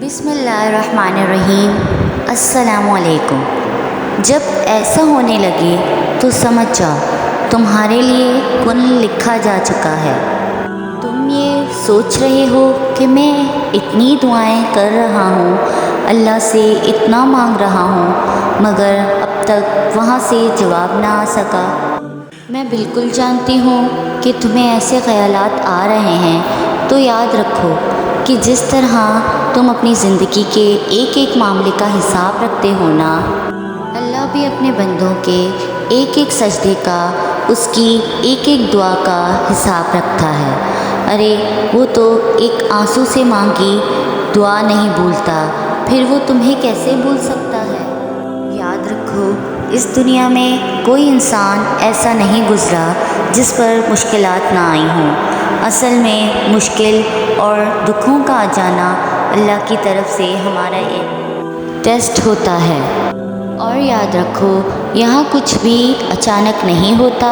बिस्मिल्लाहिर्रहमानिर्रहीम। अस्सलाम वालेकुम। जब ऐसा होने लगे तो समझ जाओ तुम्हारे लिए कुन लिखा जा चुका है। तुम ये सोच रहे हो कि मैं इतनी दुआएं कर रहा हूँ, अल्लाह से इतना मांग रहा हूँ, मगर अब तक वहाँ से जवाब ना आ सका। मैं बिल्कुल जानती हूँ कि तुम्हें ऐसे ख़यालात आ रहे हैं, तो याद रखो कि जिस तरह तुम अपनी ज़िंदगी के एक एक मामले का हिसाब रखते हो ना, अल्लाह भी अपने बंदों के एक एक सजदे का, उसकी एक एक दुआ का हिसाब रखता है। अरे वो तो एक आंसू से मांगी दुआ नहीं भूलता, फिर वो तुम्हें कैसे भूल सकता है। याद रखो, इस दुनिया में कोई इंसान ऐसा नहीं गुज़रा जिस पर मुश्किलात ना आई हों। असल में मुश्किल और दुखों का आ जाना अल्लाह की तरफ से हमारा एक टेस्ट होता है। और याद रखो, यहाँ कुछ भी अचानक नहीं होता।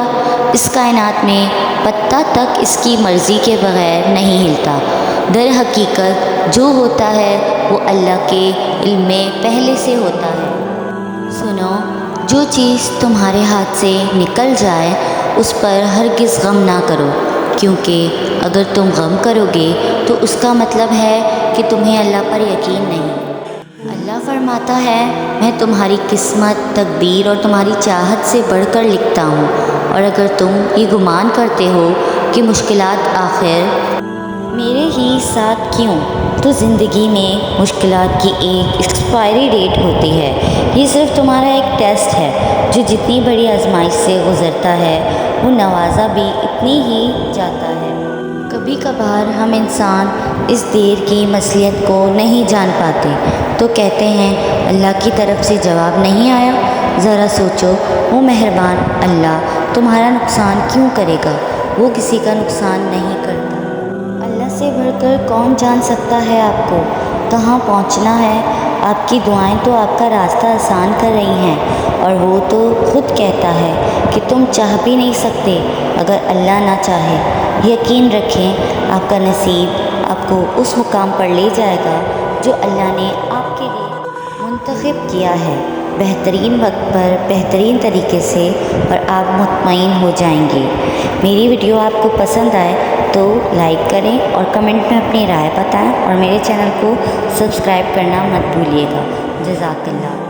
इस कायनात में पत्ता तक इसकी मर्ज़ी के बग़ैर नहीं हिलता। दर हकीकत जो होता है वो अल्लाह के इल्म में पहले से होता है। सुनो, जो चीज़ तुम्हारे हाथ से निकल जाए उस पर हरगिज़ गम ना करो, क्योंकि अगर तुम गम करोगे तो उसका मतलब है कि तुम्हें अल्लाह पर यकीन नहीं। अल्लाह फरमाता है, मैं तुम्हारी किस्मत, तकदीर और तुम्हारी चाहत से बढ़कर लिखता हूँ। और अगर तुम ये गुमान करते हो कि मुश्किलात आखिर मेरे ही साथ क्यों, तो ज़िंदगी में मुश्किलात की एक एक्सपायरी डेट होती है। ये सिर्फ तुम्हारा एक टेस्ट है। जो जितनी बड़ी आजमाइश से गुज़रता है वो नवाजा भी इतनी ही जाता है। कभी कभार हम इंसान इस देर की मसलियत को नहीं जान पाते, तो कहते हैं अल्लाह की तरफ से जवाब नहीं आया। ज़रा सोचो, वो मेहरबान अल्लाह तुम्हारा नुकसान क्यों करेगा। वो किसी का नुकसान नहीं करता। अल्लाह से बढ़कर कौन जान सकता है आपको कहाँ पहुँचना है। आपकी दुआएं तो आपका रास्ता आसान कर रही हैं, और वो तो खुद कहता है कि तुम चाह भी नहीं सकते अगर अल्लाह ना चाहे। यकीन रखें, आपका नसीब आपको उस मुकाम पर ले जाएगा जो अल्लाह ने आपके लिए मुंतखब किया है, बेहतरीन वक्त पर बेहतरीन तरीके से, और आप मुतमईन हो जाएंगे। मेरी वीडियो आपको पसंद आए तो लाइक करें और कमेंट में अपनी राय बताएं, और मेरे चैनल को सब्सक्राइब करना मत भूलिएगा। जज़ाकल्लाह।